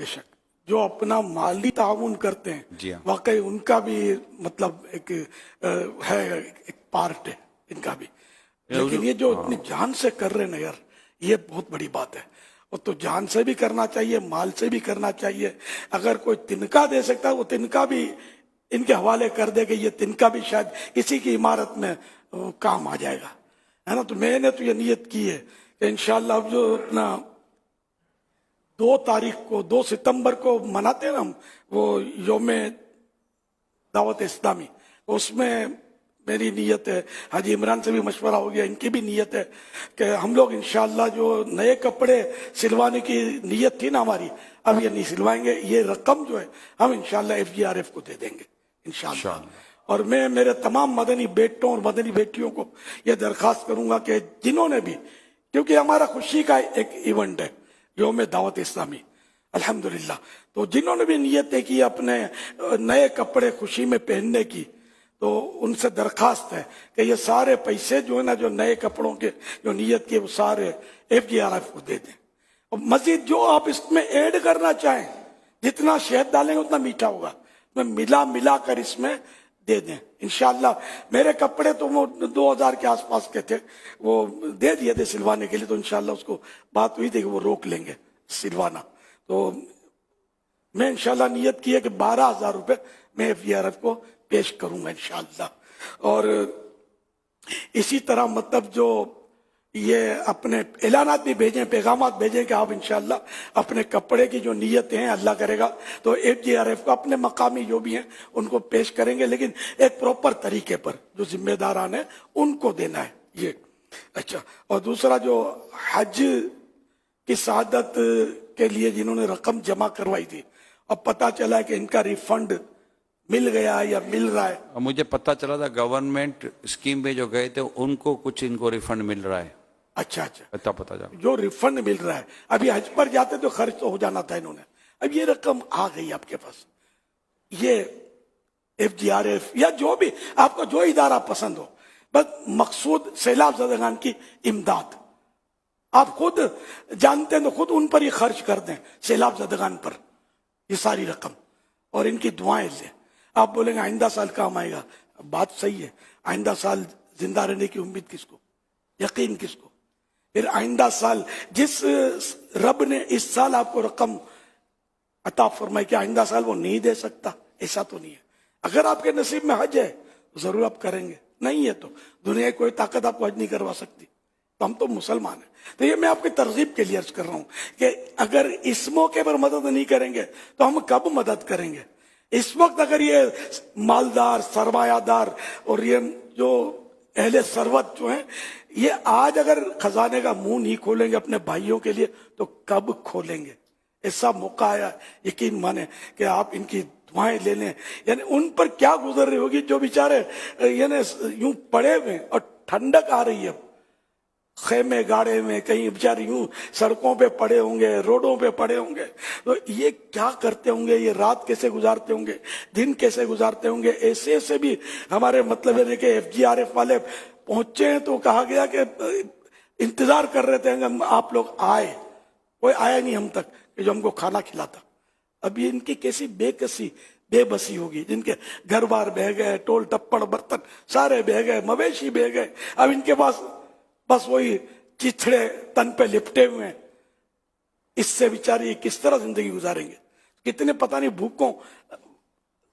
بے شک جو اپنا مالی تعاون کرتے ہیں جی ہاں۔ واقعی ان کا بھی مطلب ایک ہے، ایک پارٹ ہے ان کا بھی، لیکن یہ جو اتنی جان سے کر رہے ہیں نا یار، یہ بہت بڑی بات ہے۔ اور تو جان سے بھی کرنا چاہیے، مال سے بھی کرنا چاہیے۔ اگر کوئی تنکا دے سکتا ہے وہ تنکا بھی ان کے حوالے کر دے کہ یہ تنکا بھی شاید اسی کی عمارت میں کام آ جائے گا، ہے نا۔ تو میں نے تو یہ نیت کی ہے کہ انشاءاللہ اب جو اپنا 2 ستمبر کو مناتے ہیں نا ہم، وہ یوم دعوت اسلامی، اس میں میری نیت ہے، حاجی عمران سے بھی مشورہ ہو گیا، ان کی بھی نیت ہے کہ ہم لوگ انشاءاللہ جو نئے کپڑے سلوانے کی نیت تھی نا ہماری، اب یہ نہیں سلوائیں گے۔ یہ رقم جو ہے ہم انشاءاللہ FGRF کو دے دیں گے انشاءاللہ۔ اور میں میرے تمام مدنی بیٹوں اور مدنی بیٹیوں کو یہ درخواست کروں گا کہ جنہوں نے بھی، کیونکہ ہمارا خوشی کا ایک ایونٹ ہے یوم دعوت اسلامی الحمدللہ، تو جنہوں نے بھی نیتیں کی اپنے نئے کپڑے خوشی میں پہننے کی، تو ان سے درخواست ہے کہ یہ سارے پیسے جو ہے نا، جو نئے کپڑوں کے جو نیت کے، وہ سارے FGRF کو دے دیں۔ اور مزید جو آپ اس میں ایڈ کرنا چاہیں، جتنا شہد ڈالیں گے اتنا میٹھا ہوگا، میں ملا کر اس میں دے دیں انشاءاللہ۔ میرے کپڑے تو وہ 2000 کے آس پاس کے تھے، وہ دے دیے تھے سلوانے کے لیے، تو انشاءاللہ اس کو بات ہوئی تھی کہ وہ روک لیں گے سلوانا۔ تو میں انشاءاللہ نیت کی ہے کہ 12,000 روپے میں FGRF کو پیش کروں گا انشاءاللہ۔ اور اسی طرح مطلب جو یہ اپنے اعلانات بھی بھیجیں، پیغامات بھیجیں کہ آپ انشاءاللہ اپنے کپڑے کی جو نیتیں ہیں اللہ کرے گا تو FGRF کو اپنے مقامی جو بھی ہیں ان کو پیش کریں گے، لیکن ایک پروپر طریقے پر، جو ذمہ داران ہیں ان کو دینا ہے یہ۔ اچھا، اور دوسرا جو حج کی سعادت کے لیے جنہوں نے رقم جمع کروائی تھی، اب پتہ چلا کہ ان کا ریفنڈ مل گیا یا مل رہا ہے۔ مجھے پتا چلا تھا گورنمنٹ اسکیم میں جو گئے تھے ان کو کچھ ان کو ریفنڈ مل رہا ہے۔ اچھا پتا جا جو ریفنڈ مل رہا ہے، ابھی حج پر جاتے تو خرچ تو ہو جانا تھا انہوں نے، اب یہ رقم آ گئی آپ کے پاس۔ یہ FGRF یا جو بھی آپ کو جو ادارہ پسند ہو، بس مقصود سیلاب زدگان کی امداد۔ آپ خود جانتے ہیں تو خود ان پر ہی خرچ کر دیں، سیلاب زدگان پر یہ ساری رقم، اور ان کی دعائیں لیں۔ آپ بولیں گے آئندہ سال کام آئے گا، بات صحیح ہے، آئندہ سال زندہ رہنے کی امید کس کو، یقین کس کو؟ پھر آئندہ سال جس رب نے اس سال آپ کو رقم عطا فرمائی کہ آئندہ سال وہ نہیں دے سکتا، ایسا تو نہیں ہے۔ اگر آپ کے نصیب میں حج ہے ضرور آپ کریں گے، نہیں ہے تو دنیا کی کوئی طاقت آپ کو حج نہیں کروا سکتی، تو ہم تو مسلمان ہیں۔ تو یہ میں آپ کی ترغیب کے لیے عرض کر رہا ہوں کہ اگر اس موقع پر مدد نہیں کریں گے تو ہم کب مدد کریں گے؟ اس وقت اگر یہ مالدار، سرمایہ دار اور یہ جو اہل ثروت جو ہیں، یہ آج اگر خزانے کا منہ نہیں کھولیں گے اپنے بھائیوں کے لیے تو کب کھولیں گے؟ ایسا موقع آیا، یقین مانیں کہ آپ ان کی دعائیں لے لیں۔ یعنی ان پر کیا گزر رہی ہوگی جو بیچارے یعنی یوں پڑے ہوئے اور ٹھنڈک آ رہی ہے، خیمے گاڑے میں کہیں بیچارے یوں سڑکوں پہ پڑے ہوں گے، روڈوں پہ پڑے ہوں گے، تو یہ کیا کرتے ہوں گے، یہ رات کیسے گزارتے ہوں گے، دن کیسے گزارتے ہوں گے۔ ایسے بھی ہمارے مطلب ہے کہ FGRF والے پہنچے ہیں تو کہا گیا کہ انتظار کر رہے تھے کہ آپ لوگ آئے، کوئی آیا نہیں ہم تک کہ جو ہم کو کھانا کھلاتا۔ اب یہ ان کی کیسی بے بسی ہوگی، جن کے گھر بار بہ گئے، ٹول ٹپڑ برتن سارے بہ گئے، مویشی بہ گئے، اب ان کے پاس بس وہی چچھڑے تن پہ لپٹے ہوئے ہیں۔ اس سے بیچاری کس طرح زندگی گزاریں گے؟ کتنے پتہ نہیں بھوکوں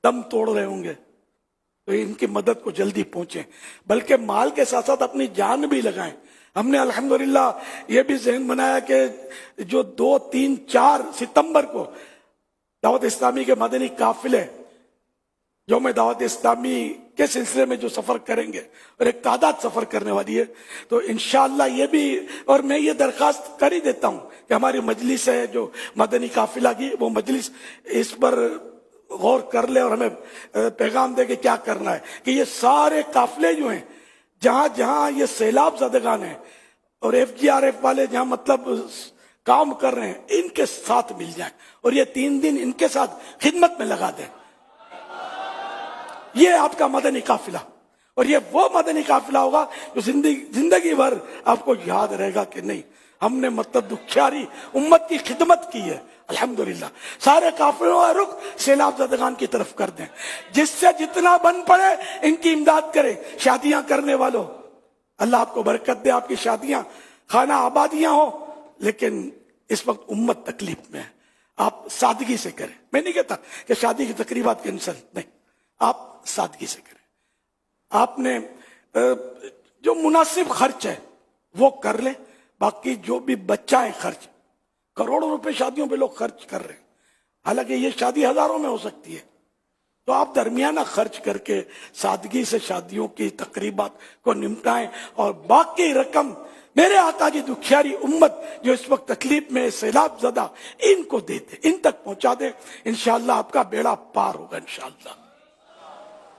دم توڑ رہے ہوں گے۔ تو ان کی مدد کو جلدی پہنچیں، بلکہ مال کے ساتھ ساتھ اپنی جان بھی لگائیں۔ ہم نے الحمدللہ یہ بھی ذہن بنایا کہ جو 2، 3، 4 ستمبر کو دعوت اسلامی کے مدنی قافلے یوم دعوت اسلامی کے سلسلے میں جو سفر کریں گے، اور ایک تعداد سفر کرنے والی ہے، تو انشاءاللہ یہ بھی، اور میں یہ درخواست کر ہی دیتا ہوں کہ ہماری مجلس ہے جو مدنی قافلہ کی، وہ مجلس اس پر غور کر لے اور ہمیں پیغام دے کہ کیا کرنا ہے، کہ یہ سارے قافلے جو ہیں جہاں جہاں یہ سیلاب زدگان ہیں اور FGRF والے جہاں مطلب کام کر رہے ہیں، ان کے ساتھ مل جائیں اور یہ 3 دن ان کے ساتھ خدمت میں لگا دیں۔ یہ آپ کا مدنی قافلہ، اور یہ وہ مدنی قافلہ ہوگا جو زندگی بھر آپ کو یاد رہے گا کہ نہیں، ہم نے مطلب دکھیاری امت کی خدمت کی ہے، الحمدللہ سارے کافروں کا رخ سیلاب زدگان کی طرف کر دیں، جس سے جتنا بن پڑے ان کی امداد کریں۔ شادیاں کرنے والوں اللہ آپ کو برکت دے، آپ کی شادیاں خانہ آبادیاں ہوں، لیکن اس وقت امت تکلیف میں ہے، آپ سادگی سے کریں۔ میں نہیں کہتا کہ شادی کی تقریبات کینسل، نہیں، آپ سادگی سے کریں۔ آپ نے جو مناسب خرچ ہے وہ کر لیں، باقی جو بھی بچہ ہے خرچ، کروڑوں روپے شادیوں پہ لوگ خرچ کر رہے ہیں، حالانکہ یہ شادی ہزاروں میں ہو سکتی ہے، تو آپ درمیانہ خرچ کر کے سادگی سے شادیوں کی تقریبات کو نمٹائیں، اور باقی رقم میرے آقا کی دکھیاری امت جو اس وقت تکلیف میں سیلاب زدہ، ان کو دے دیں، ان تک پہنچا دیں، انشاءاللہ آپ کا بیڑا پار ہوگا۔ انشاءاللہ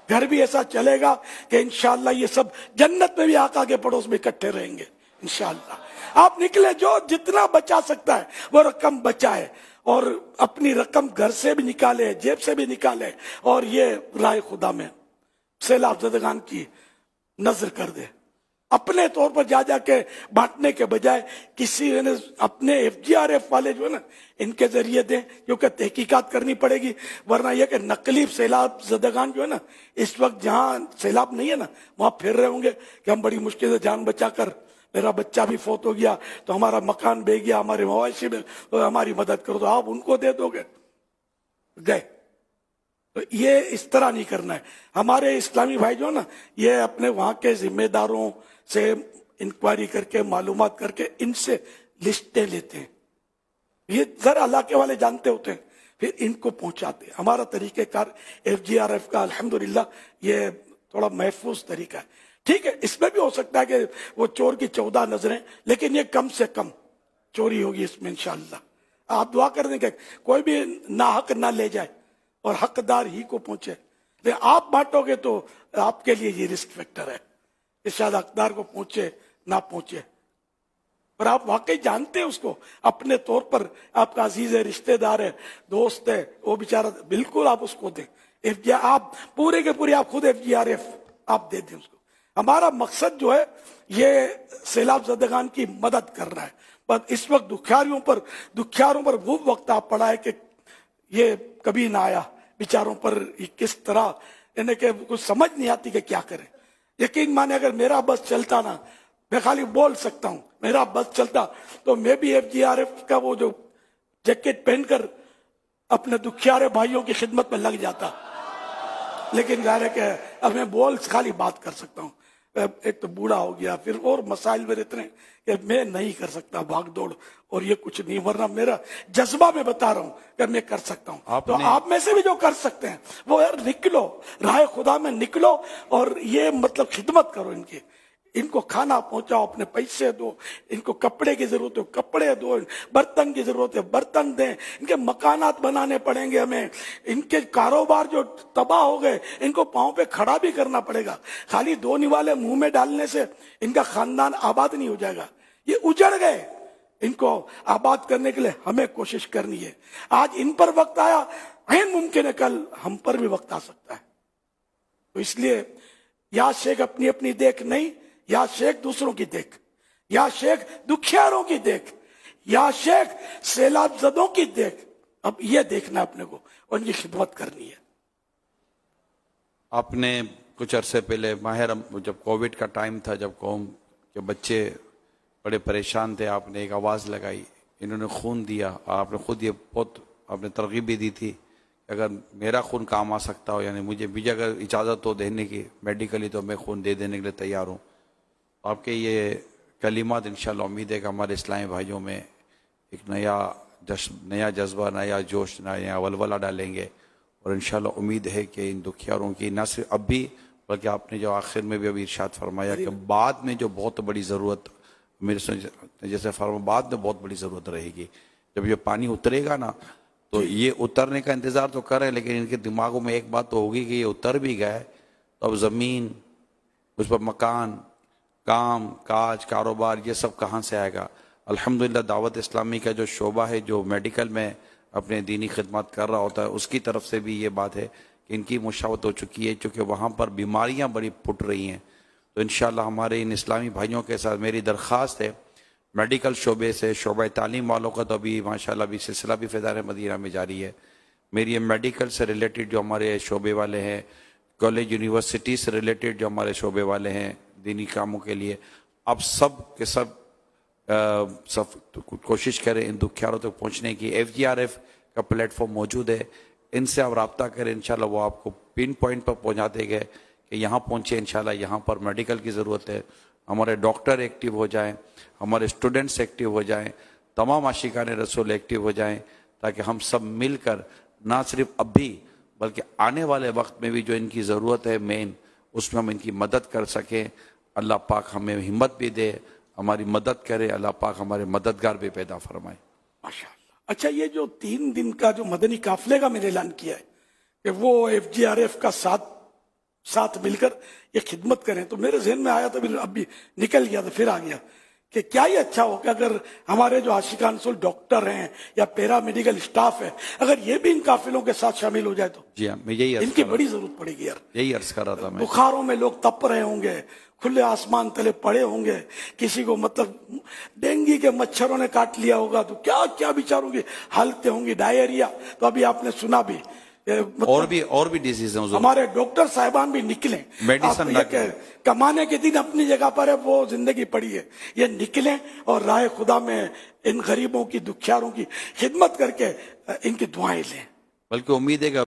گھر بھی ایسا چلے گا کہ انشاءاللہ یہ سب جنت میں بھی آقا کے پڑوس میں اکٹھے رہیں گے انشاءاللہ۔ آپ نکلے، جو جتنا بچا سکتا ہے وہ رقم بچائے، اور اپنی رقم گھر سے بھی نکالے، جیب سے بھی نکالے، اور یہ رائے خدا میں سیلاب زدگان کی نظر کر دے۔ اپنے طور پر جا جا کے بانٹنے کے بجائے کسی نے اپنے FGRF والے جو ہے نا ان کے ذریعے دیں، کیونکہ تحقیقات کرنی پڑے گی، ورنہ یہ کہ نقلی سیلاب زدگان جو ہے نا اس وقت جہاں سیلاب نہیں ہے نا وہاں پھر رہے ہوں گے کہ ہم بڑی مشکل سے جان بچا کر، میرا بچہ بھی فوت ہو گیا تو ہمارا مکان بے گیا، ہمارے مواشی میں ہماری مدد کرو، تو آپ ان کو دے دو گے، گئے۔ تو یہ اس طرح نہیں کرنا ہے۔ ہمارے اسلامی بھائی جو نا یہ اپنے وہاں کے ذمہ داروں سے انکوائری کر کے، معلومات کر کے ان سے لسٹیں لیتے ہیں، یہ ذرا علاقے والے جانتے ہوتے ہیں، پھر ان کو پہنچاتے ہیں۔ ہمارا طریقہ کار FGRF کا الحمدللہ یہ تھوڑا محفوظ طریقہ ہے۔ ٹھیک ہے، اس میں بھی ہو سکتا ہے کہ وہ چور کی 14 نظریں، لیکن یہ کم سے کم چوری ہوگی اس میں انشاءاللہ۔ آپ دعا کر دیں کہ کوئی بھی ناحق نہ لے جائے اور حقدار ہی کو پہنچے، لیکن آپ بانٹو گے تو آپ کے لیے یہ رسک فیکٹر ہے کہ شاید حقدار کو پہنچے نہ پہنچے، اور آپ واقعی جانتے ہیں اس کو اپنے طور پر، آپ کا عزیز ہے، رشتہ دار ہے، دوست ہے، وہ بیچارہ، بالکل آپ اس کو دیں۔ آپ پورے کے پورے آپ خود FGRF آپ دے دیں اس کو۔ ہمارا مقصد جو ہے یہ سیلاب زدگان کی مدد کرنا ہے، بس اس وقت دکھیاروں پر وہ وقت آپ پڑا ہے کہ یہ کبھی نہ آیا بیچاروں پر، کس طرح یعنی کہ کچھ سمجھ نہیں آتی کہ کیا کریں۔ یقین مانے اگر میرا بس چلتا نا، میں خالی بول سکتا ہوں، میرا بس چلتا تو میں بھی FGRF کا وہ جو جیکٹ پہن کر اپنے دکھیارے بھائیوں کی خدمت میں لگ جاتا، لیکن ظاہر ہے کہ اب میں بول خالی بات کر سکتا ہوں، ایک تو بوڑھا ہو گیا، پھر اور مسائل میرے اتنے کہ میں نہیں کر سکتا بھاگ دوڑ اور یہ کچھ نہیں، ورنہ میرا جذبہ میں بتا رہا ہوں کہ میں کر سکتا ہوں۔ تو آپ میں سے بھی جو کر سکتے ہیں وہ یار نکلو، راہ خدا میں نکلو، اور یہ مطلب خدمت کرو ان کو کھانا پہنچاؤ، اپنے پیسے دو، ان کو کپڑے کی ضرورت ہے کپڑے دو، برتن کی ضرورت ہے برتن دیں، ان کے مکانات بنانے پڑیں گے ہمیں، ان کے کاروبار جو تباہ ہو گئے ان کو پاؤں پہ کھڑا بھی کرنا پڑے گا۔ خالی 2 نوالے منہ میں ڈالنے سے ان کا خاندان آباد نہیں ہو جائے گا، یہ اجڑ گئے، ان کو آباد کرنے کے لیے ہمیں کوشش کرنی ہے۔ آج ان پر وقت آیا، عین ممکن ہے کل ہم پر بھی وقت آ سکتا ہے، تو اس لیے یا شیخ اپنی اپنی دیکھ نہیں، یا شیخ دوسروں کی دیکھ، یا شیخ دکھیاروں کی دیکھ، یا شیخ سیلاب زدوں کی دیکھ، اب یہ دیکھنا اپنے کو اور ان کی خدمت کرنی ہے۔ آپ نے کچھ عرصے پہلے جب کووڈ کا ٹائم تھا، جب قوم کے بچے بڑے پریشان تھے، آپ نے ایک آواز لگائی، انہوں نے خون دیا، آپ نے خود یہ بہت آپ نے ترغیب بھی دی تھی کہ اگر میرا خون کام آ سکتا ہو، یعنی مجھے بھی اگر اجازت ہو دینے کی میڈیکلی، تو میں خون دے دینے کے لیے تیار ہوں۔ آپ کے یہ کلمات انشاءاللہ امید ہے کہ ہمارے اسلامی بھائیوں میں ایک نیا جذبہ، نیا جوش، نیا ولولہ ڈالیں گے، اور انشاءاللہ امید ہے کہ ان دکھیاروں کی نہ صرف اب بھی، بلکہ آپ نے جو آخر میں بھی ابھی ارشاد فرمایا کہ بعد میں جو بہت بڑی ضرورت، میرے جیسے فرما بعد میں بہت بڑی ضرورت رہے گی، جب یہ پانی اترے گا نا، تو یہ اترنے کا انتظار تو کریں، لیکن ان کے دماغوں میں ایک بات تو ہوگی کہ یہ اتر بھی گئے تو اب زمین، اس پر مکان، کام کاج، کاروبار، یہ سب کہاں سے آئے گا؟ الحمدللہ دعوت اسلامی کا جو شعبہ ہے، جو میڈیکل میں اپنے دینی خدمات کر رہا ہوتا ہے، اس کی طرف سے بھی یہ بات ہے کہ ان کی مشاورت ہو چکی ہے، چونکہ وہاں پر بیماریاں بڑی پھٹ رہی ہیں، تو انشاءاللہ ہمارے ان اسلامی بھائیوں کے ساتھ میری درخواست ہے، میڈیکل شعبے سے شعبہ تعلیم والوں کا تو ابھی ماشاءاللہ بھی سلسلہ بھی فیضان مدینہ میں جاری ہے. میری یہ میڈیکل سے ریلیٹڈ جو ہمارے شعبے والے ہیں, کالج یونیورسٹی سے ریلیٹڈ جو ہمارے شعبے والے ہیں دینی کاموں کے لیے, آپ سب کے سب کوشش کریں ان دکھیاروں تک پہنچنے کی. FGRF کا پلیٹ فارم موجود ہے, ان سے آپ رابطہ کریں, انشاءاللہ وہ آپ کو پن پوائنٹ پر پہنچا دے گے کہ یہاں پہنچے, انشاءاللہ یہاں پر میڈیکل کی ضرورت ہے. ہمارے ڈاکٹر ایکٹیو ہو جائیں, ہمارے اسٹوڈنٹس ایکٹیو ہو جائیں, تمام عاشقان رسول ایکٹیو ہو جائیں, تاکہ ہم سب مل کر نہ صرف اب بھی بلکہ آنے والے وقت میں بھی جو ان کی ضرورت ہے مین, اس میں ہم ان کی مدد کر سکیں. اللہ پاک ہمیں ہمت بھی دے, ہماری مدد کرے, اللہ پاک ہمارے مددگار بھی پیدا فرمائے. ماشاءاللہ. اچھا, یہ جو 3 دن کا جو مدنی قافلے کا میں نے اعلان کیا ہے کہ وہ FGRF کا ساتھ مل کر یہ خدمت کریں, تو میرے ذہن میں آیا تھا, اب بھی نکل گیا تو پھر آ گیا کہ کیا یہ اچھا ہو کہ اگر ہمارے جو عاشقان رسول ڈاکٹر ہیں یا پیرا میڈیکل اسٹاف ہے, اگر یہ بھی ان قافلوں کے ساتھ شامل ہو جائے تو جی ہاں, میں یہی ان کی بڑی ضرورت پڑے گی یار. یہی عرض کر رہا تھا میں. بخاروں میں لوگ تپ رہے ہوں گے, کھلے آسمان تلے پڑے ہوں گے, کسی کو مطلب ڈینگی کے مچھروں نے کاٹ لیا ہوگا تو کیا کیا بیچاروں کی حالتیں ہوں گی, ڈائریا, تو ابھی آپ نے سنا بھی, اور بھی ڈیزیز ہیں. ہمارے ڈاکٹر صاحبان بھی نکلیں, میڈیسن کمانے کے دن اپنی جگہ پر ہے, وہ زندگی پڑی ہے, یہ نکلیں اور راہ خدا میں ان غریبوں کی دکھیاروں کی خدمت کر کے ان کی دعائیں لیں. بلکہ امید ہے کہ